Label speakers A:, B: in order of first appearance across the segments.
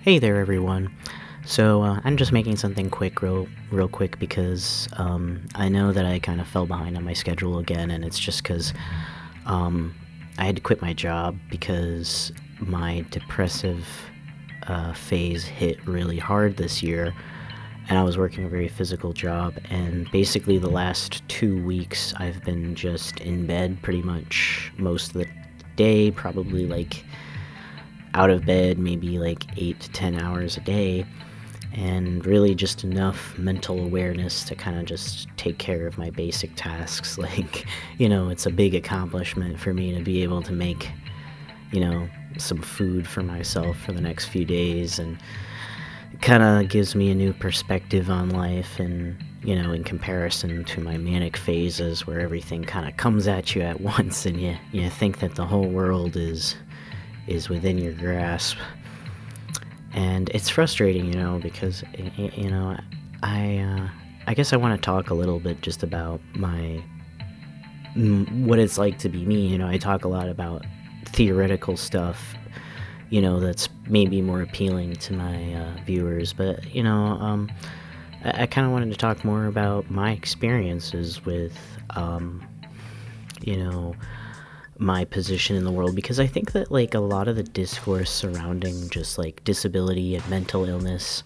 A: Hey there, everyone. I'm just making something quick, real quick, because I know that I kind of fell behind on my schedule again, and it's just because I had to quit my job because my depressive phase hit really hard this year, and I was working a very physical job, and basically the last 2 weeks I've been just in bed pretty much most of the day, probably like out of bed maybe like 8 to 10 hours a day, and really just enough mental awareness to kind of just take care of my basic tasks. Like, it's a big accomplishment for me to be able to make, some food for myself for the next few days, and it kind of gives me a new perspective on life, and in comparison to my manic phases where everything kind of comes at you at once and you think that the whole world is within your grasp. And it's frustrating, because I guess I want to talk a little bit just about what it's like to be me. I talk a lot about theoretical stuff, that's maybe more appealing to my viewers, but I kind of wanted to talk more about my experiences with my position in the world, because I think that like a lot of the discourse surrounding just like disability and mental illness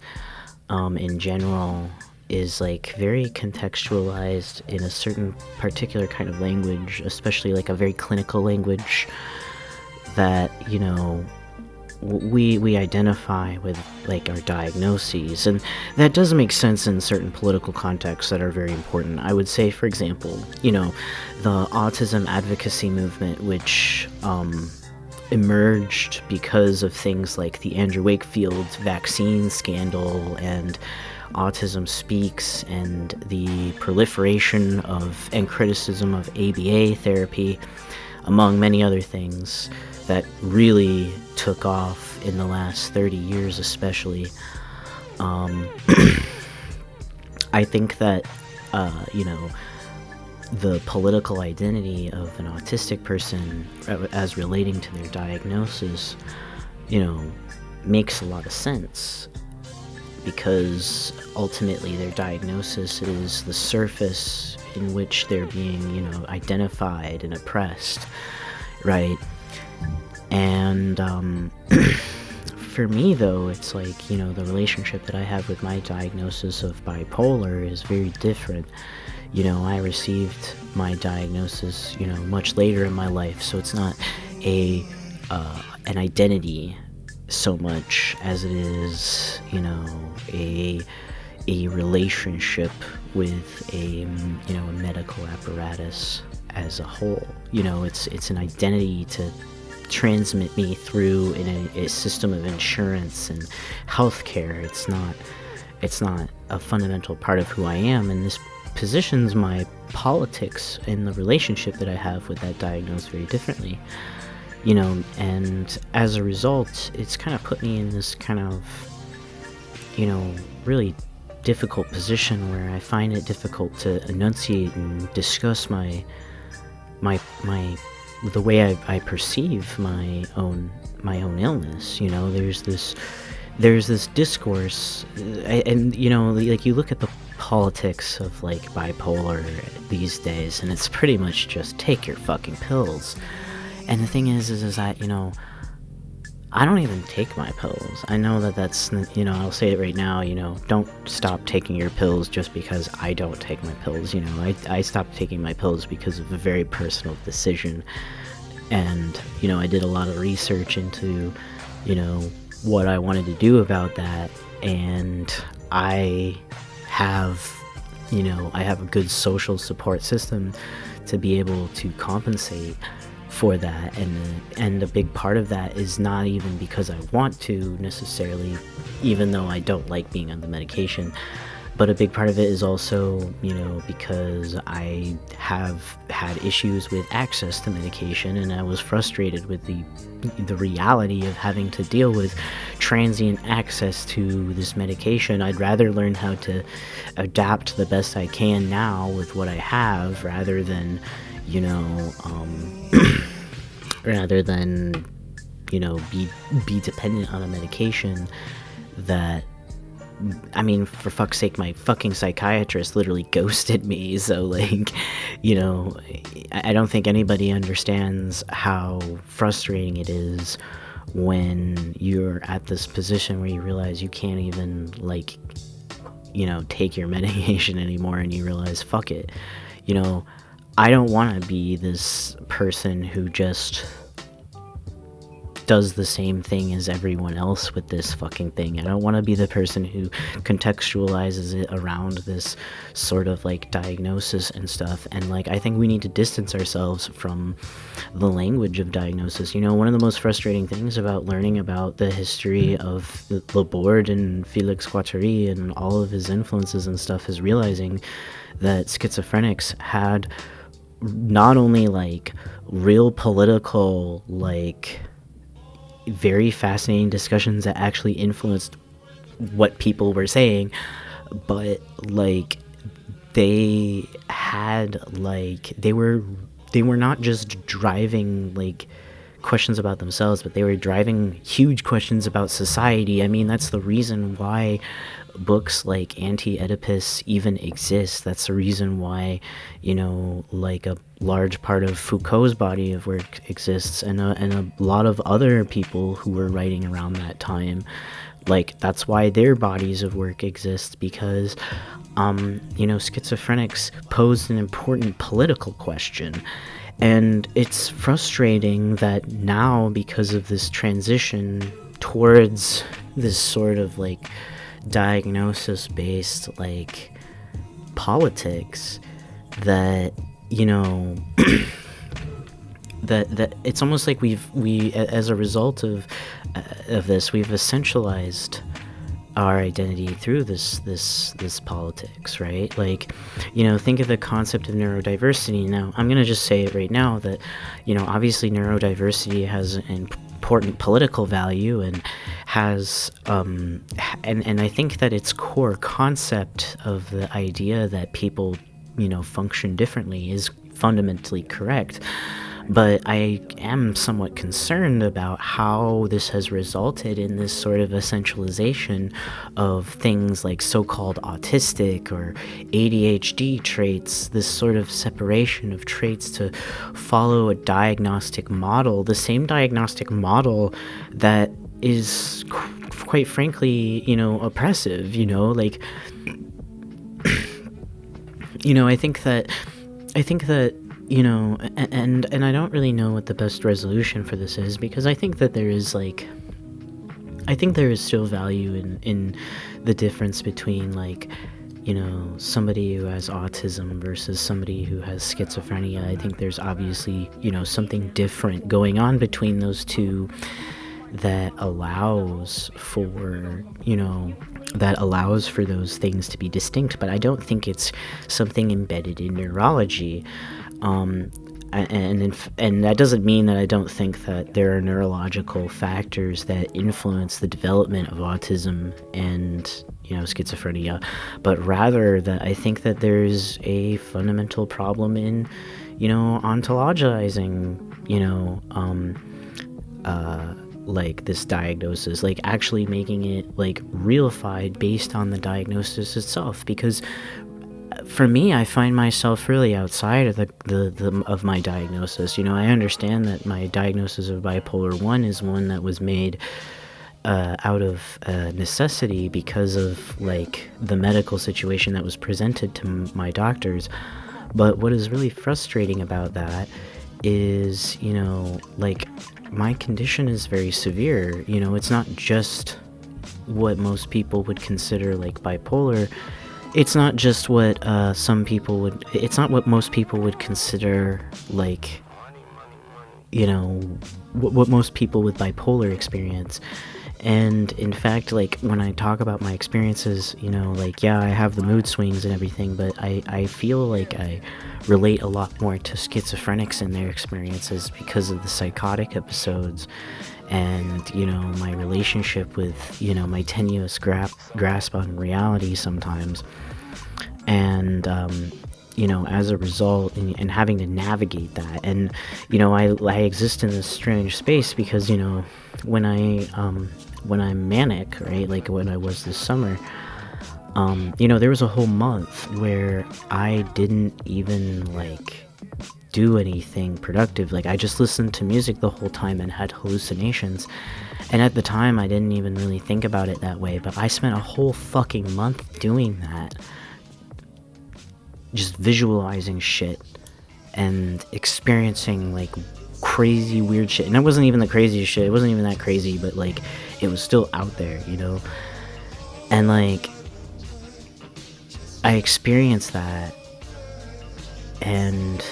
A: in general is like very contextualized in a certain particular kind of language, especially like a very clinical language that we identify with like our diagnoses, and that does make sense in certain political contexts that are very important. I would say, for example, the autism advocacy movement, which emerged because of things like the Andrew Wakefield vaccine scandal and Autism Speaks and the proliferation of and criticism of ABA therapy, among many other things that really took off in the last 30 years especially. I think that the political identity of an autistic person as relating to their diagnosis makes a lot of sense, because ultimately their diagnosis is the surface in which they're being identified and oppressed, right? And for me, though, it's like, the relationship that I have with my diagnosis of bipolar is very different. I received my diagnosis, much later in my life, so it's not an identity so much as it is, a relationship with a medical apparatus as a whole. It's an identity to transmit me through in a system of insurance and healthcare. It's not a fundamental part of who I am, and this positions my politics and the relationship that I have with that diagnosis very differently. And as a result, it's kind of put me in this kind of really difficult position where I find it difficult to enunciate and discuss my the way I perceive my own illness. There's this discourse, and like you look at the politics of like bipolar these days, and it's pretty much just take your fucking pills. And the thing is that I don't even take my pills. I know that's I'll say it right now. Don't stop taking your pills just because I don't take my pills. I stopped taking my pills because of a very personal decision, and I did a lot of research into what I wanted to do about that, and I have a good social support system to be able to compensate for that, and a big part of that is not even because I want to necessarily, even though I don't like being on the medication, but a big part of it is also because I have had issues with access to medication, and I was frustrated with the reality of having to deal with transient access to this medication. I'd rather learn how to adapt the best I can now with what I have, rather than be dependent on a medication that, I mean, for fuck's sake, my fucking psychiatrist literally ghosted me. So, like, you know, I don't think anybody understands how frustrating it is when you're at this position where you realize you can't even, like, you know, take your medication anymore, and you realize, fuck it. You know, I don't want to be this person who just does the same thing as everyone else with this fucking thing. I don't want to be the person who contextualizes it around this sort of like diagnosis and stuff. And like, I think we need to distance ourselves from the language of diagnosis. You know, one of the most frustrating things about learning about the history of Laborde and Felix Guattari and all of his influences and stuff is realizing that schizophrenics had not only like real political, like, very fascinating discussions that actually influenced what people were saying, but like they had like they were not just driving like questions about themselves, but they were driving huge questions about society. I mean, that's the reason why books like Anti-Oedipus even exist. That's the reason why, you know, like a large part of Foucault's body of work exists, and a lot of other people who were writing around that time. Like, that's why their bodies of work exist, because you know, schizophrenics posed an important political question. And it's frustrating that now, because of this transition towards this sort of like diagnosis based like politics, that, you know, that it's almost like we as a result of this, we've essentialized our identity through this politics, right? Like, you know, think of the concept of neurodiversity. Now, I'm gonna just say it right now that, you know, obviously neurodiversity has an important political value and has and I think that its core concept of the idea that people, you know, function differently is fundamentally correct. But I am somewhat concerned about how this has resulted in this sort of essentialization of things like so-called autistic or ADHD traits, this sort of separation of traits to follow a diagnostic model, the same diagnostic model that is quite frankly, you know, oppressive, you know, like, you know, I think that, you know, and I don't really know what the best resolution for this is, because I think that there is still value in the difference between, like, you know, somebody who has autism versus somebody who has schizophrenia. I think there's obviously, you know, something different going on between those two that allows for, you know, those things to be distinct, but I don't think it's something embedded in neurology. And that doesn't mean that I don't think that there are neurological factors that influence the development of autism and, you know, schizophrenia, but rather that I think that there's a fundamental problem in, you know, ontologizing, you know, like this diagnosis, like actually making it like reified based on the diagnosis itself. Because for me, I find myself really outside of the of my diagnosis. You know, I understand that my diagnosis of bipolar 1 is one that was made out of necessity because of like the medical situation that was presented to my doctors. But what is really frustrating about that is, you know, like, my condition is very severe. You know, it's not just what most people would consider like bipolar. It's not just what it's not what most people would consider like, you know, what most people with bipolar experience. And in fact, like, when I talk about my experiences, you know, like, yeah, I have the mood swings and everything, but I feel like I relate a lot more to schizophrenics and their experiences because of the psychotic episodes and, you know, my relationship with, you know, my tenuous grasp on reality sometimes. And, you know, as a result, and having to navigate that. And, you know, I exist in this strange space because, you know, when I when I'm manic, right? Like when I was this summer, there was a whole month where I didn't even like do anything productive. Like I just listened to music the whole time and had hallucinations. And at the time, I didn't even really think about it that way, but I spent a whole fucking month doing that. Just visualizing shit and experiencing like crazy weird shit. And it wasn't even the craziest shit. It wasn't even that crazy, but like it was still out there, And like I experienced that, and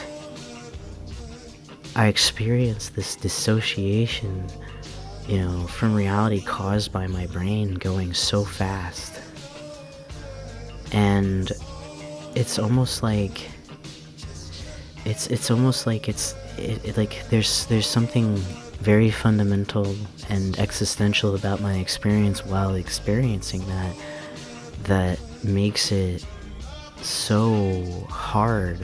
A: I experienced this dissociation, from reality caused by my brain going so fast. And it's almost like there's something very fundamental and existential about my experience while experiencing that makes it so hard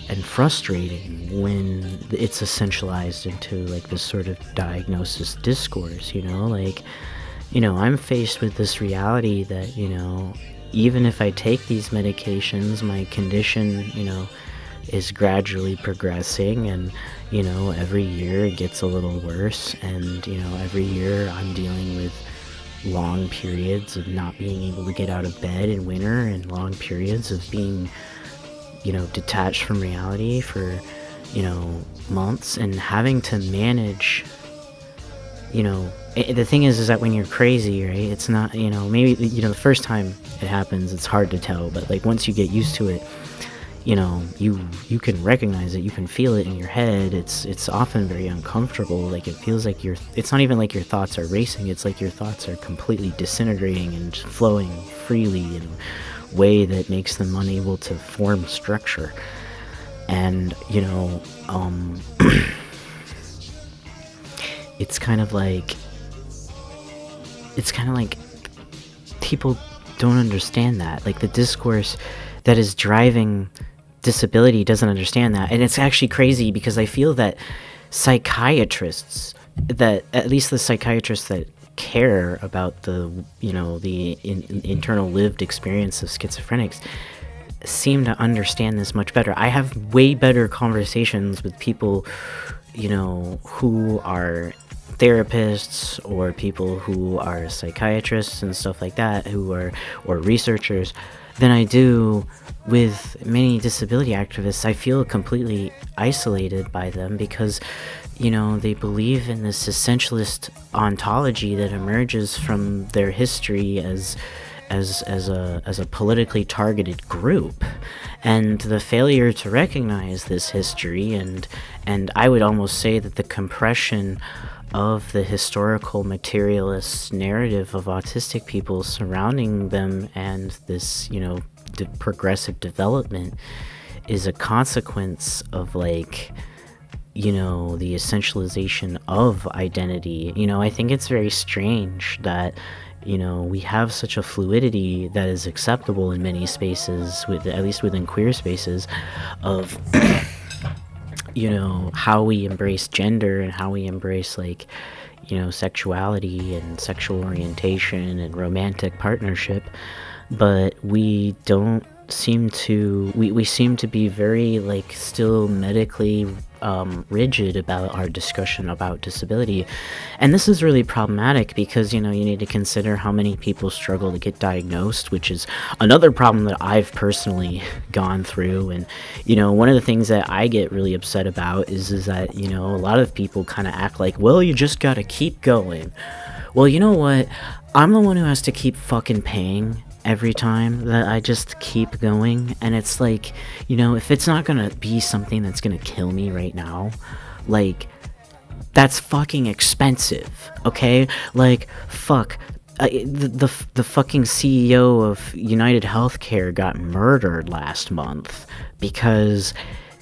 A: and frustrating when it's essentialized into like this sort of diagnosis discourse, I'm faced with this reality that, even if I take these medications, my condition, is gradually progressing, and, every year it gets a little worse, and, every year I'm dealing with long periods of not being able to get out of bed in winter, and long periods of being detached from reality for, months, and having to manage, the thing is that when you're crazy, right, it's not, maybe, the first time it happens, it's hard to tell, but like once you get used to it, you can recognize it, you can feel it in your head. It's often very uncomfortable. Like it feels like it's not even like your thoughts are racing, it's like your thoughts are completely disintegrating and flowing freely in a way that makes them unable to form structure. And it's kind of like people don't understand that. Like the discourse that is driving disability doesn't understand that. And it's actually crazy because I feel that psychiatrists, that at least the psychiatrists that care about the internal lived experience of schizophrenics, seem to understand this much better. I have way better conversations with people who are therapists or people who are psychiatrists and stuff like that, or researchers, than I do with many disability activists. I feel completely isolated by them because, they believe in this essentialist ontology that emerges from their history as a politically targeted group, and the failure to recognize this history, and I would almost say that the compression of the historical materialist narrative of autistic people surrounding them and this, progressive development is a consequence of like, the essentialization of identity. I think it's very strange that, we have such a fluidity that is acceptable in many spaces, at least within queer spaces, of how we embrace gender and how we embrace like, sexuality and sexual orientation and romantic partnership, but we don't seem to, we seem to be very like still medically rigid about our discussion about disability. And this is really problematic because you need to consider how many people struggle to get diagnosed, which is another problem that I've personally gone through. And one of the things that I get really upset about is that a lot of people kind of act like, well, you just gotta keep going. Well, you know what, I'm the one who has to keep fucking paying every time that I just keep going. And it's like, if it's not gonna be something that's gonna kill me right now, like, that's fucking expensive, okay? Like, fuck, the fucking CEO of United Healthcare got murdered last month because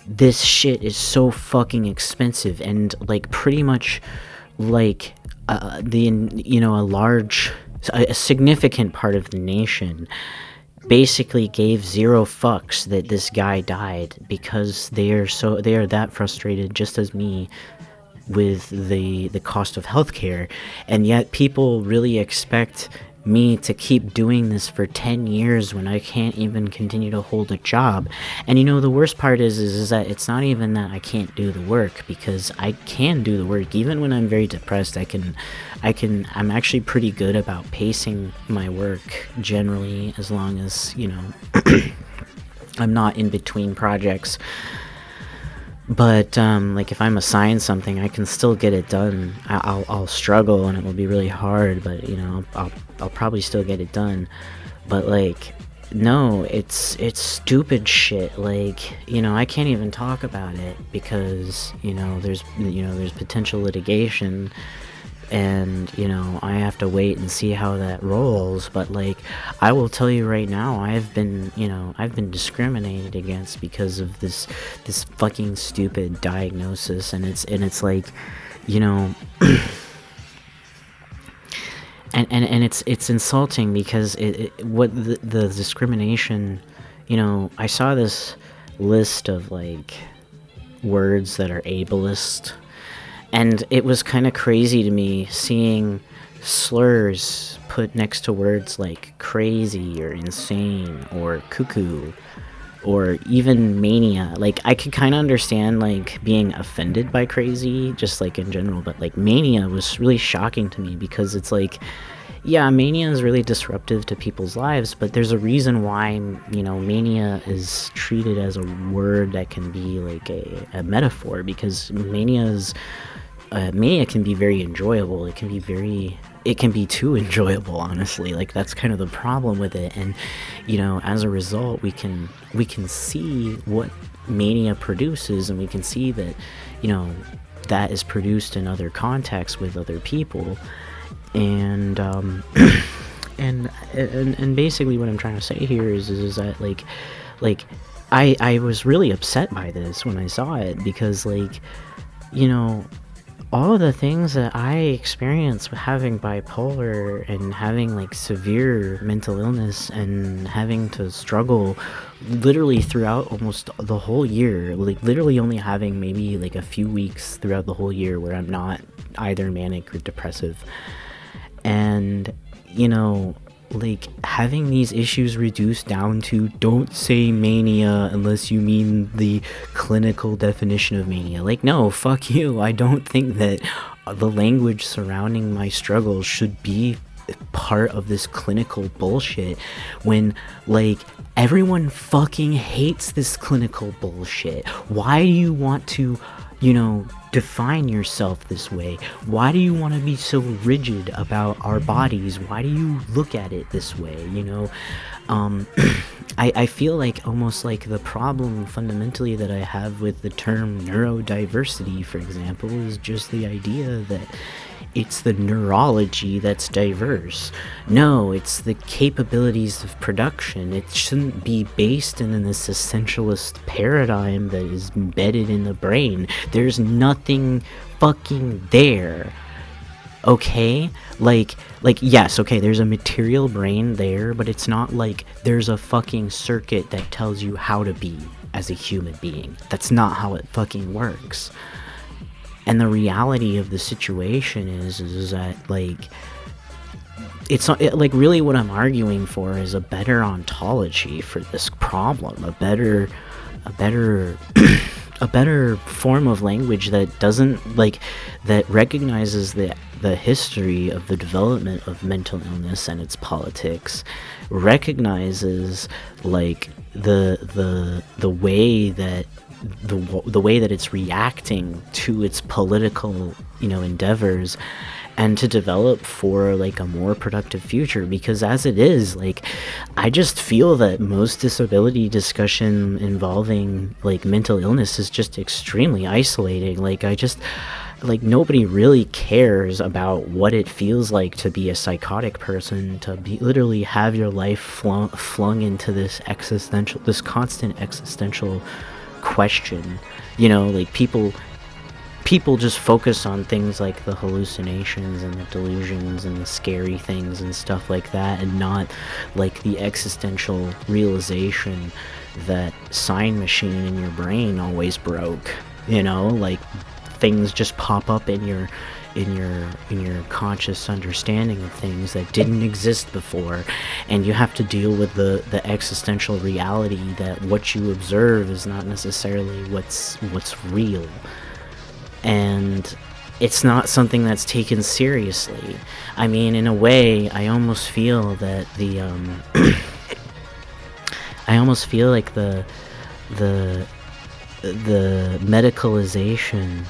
A: this shit is so fucking expensive. And like pretty much like a significant part of the nation basically gave zero fucks that this guy died because they are that frustrated, just as me, with the cost of healthcare, and yet people really expect me to keep doing this for 10 years when I can't even continue to hold a job. And the worst part is that it's not even that I can't do the work, because I can do the work even when I'm very depressed. I'm actually pretty good about pacing my work generally, as long as I'm not in between projects. But like, if I'm assigned something, I can still get it done. I'll struggle and it will be really hard, but I'll probably still get it done. But like, no, it's stupid shit. Like, I can't even talk about it because there's potential litigation, and I have to wait and see how that rolls. But like, I will tell you right now, I've been discriminated against because of this fucking stupid diagnosis. And it's like, and it's insulting, because what the discrimination, I saw this list of like words that are ableist. And it was kind of crazy to me seeing slurs put next to words like crazy or insane or cuckoo or even mania. Like, I could kind of understand like being offended by crazy, just like in general, but like mania was really shocking to me, because it's like, yeah, mania is really disruptive to people's lives, but there's a reason why mania is treated as a word that can be like a metaphor, because mania can be very enjoyable. It can be too enjoyable, honestly. Like, that's kind of the problem with it. And as a result, we can see what mania produces, and we can see that that is produced in other contexts with other people. And and basically what I'm trying to say here is that like I was really upset by this when I saw it, because like all of the things that I experienced with having bipolar and having like severe mental illness and having to struggle literally throughout almost the whole year, like literally only having maybe like a few weeks throughout the whole year where I'm not either manic or depressive. And like, having these issues reduced down to, don't say mania unless you mean the clinical definition of mania. Like, no, fuck you. I don't think that the language surrounding my struggles should be part of this clinical bullshit, when like everyone fucking hates this clinical bullshit. Why do you want to define yourself this way? Why do you want to be so rigid about our bodies? Why do you look at it this way? I feel like almost like the problem fundamentally that I have with the term neurodiversity, for example, is just the idea that it's the neurology that's diverse. No, it's the capabilities of production. It shouldn't be based in this essentialist paradigm that is embedded in the brain. There's nothing fucking there. Okay? Like yes, okay, there's a material brain there, but it's not like there's a fucking circuit that tells you how to be as a human being. That's not how it fucking works. And the reality of the situation is that like, it's not like, really what I'm arguing for is a better ontology for this problem, a better a better form of language that doesn't like, that recognizes the history of the development of mental illness and its politics, recognizes like the way that the way that it's reacting to its political endeavors, and to develop for like a more productive future. Because as it is, like, I just feel that most disability discussion involving like mental illness is just extremely isolating. Like, nobody really cares about what it feels like to be a psychotic person, to be literally have your life flung into this constant existential question. Like, people just focus on things like the hallucinations and the delusions and the scary things and stuff like that, and not like the existential realization that sign machine in your brain always broke. Like, things just pop up in your conscious understanding of things that didn't exist before, and you have to deal with the existential reality that what you observe is not necessarily what's real, and it's not something that's taken seriously. I mean, in a way, I almost feel that I almost feel like the medicalization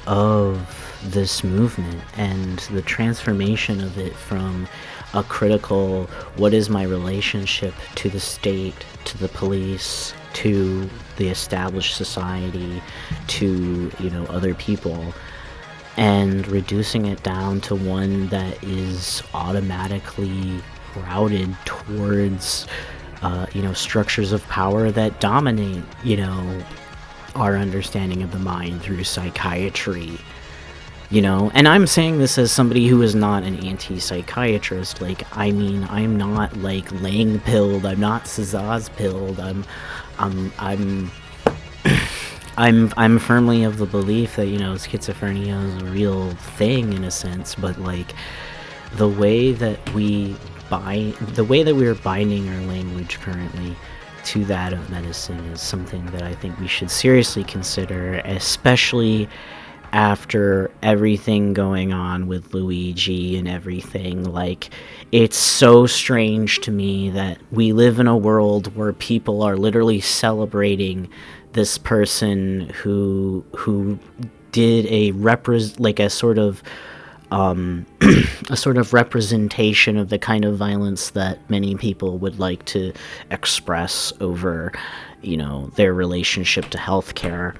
A: of this movement and the transformation of it from a critical, what is my relationship to the state, to the police, to the established society, to, other people, and reducing it down to one that is automatically routed towards structures of power that dominate, our understanding of the mind through psychiatry, and I'm saying this as somebody who is not an anti-psychiatrist. I'm not laying pilled, I'm not Cezanne's pilled, I'm firmly of the belief that, schizophrenia is a real thing in a sense, but the way that we are binding our language currently to that of medicine is something that I think we should seriously consider, especially after everything going on with Luigi and everything. It's so strange to me that we live in a world where people are literally celebrating this person who did a sort of a sort of representation of the kind of violence that many people would like to express over, their relationship to healthcare.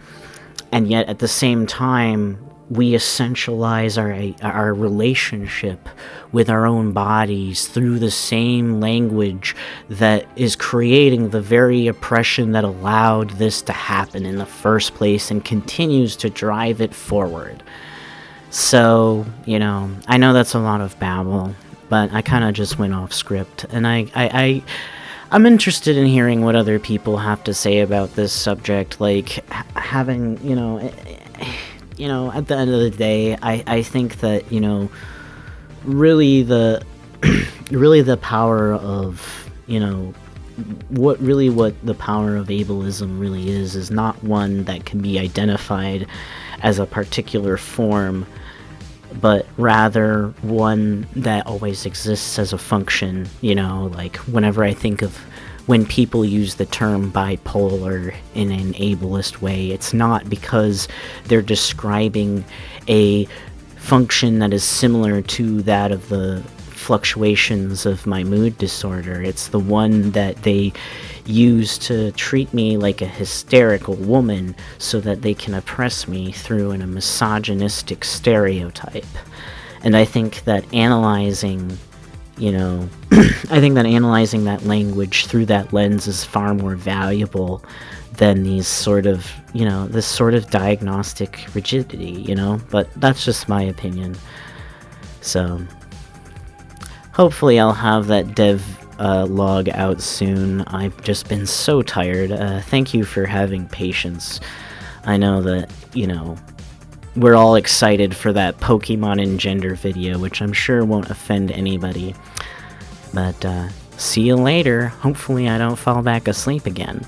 A: And yet at the same time, we essentialize our relationship with our own bodies through the same language that is creating the very oppression that allowed this to happen in the first place and continues to drive it forward. So, I know that's a lot of babble, but I kind of just went off script, and I'm interested in hearing what other people have to say about this subject. Having, at the end of the day, I think that, really the power of, what the power of ableism really is not one that can be identified as a particular form, but rather one that always exists as a function. Whenever I think of when people use the term bipolar in an ableist way, it's not because they're describing a function that is similar to that of the fluctuations of my mood disorder. It's the one that they use to treat me like a hysterical woman so that they can oppress me through a misogynistic stereotype. And I think that analyzing that language through that lens is far more valuable than these sort of, this sort of diagnostic rigidity, but that's just my opinion. So hopefully I'll have that dev log out soon. I've just been so tired. Thank you for having patience. I know that, we're all excited for that Pokemon and gender video, which I'm sure won't offend anybody. But see you later. Hopefully I don't fall back asleep again.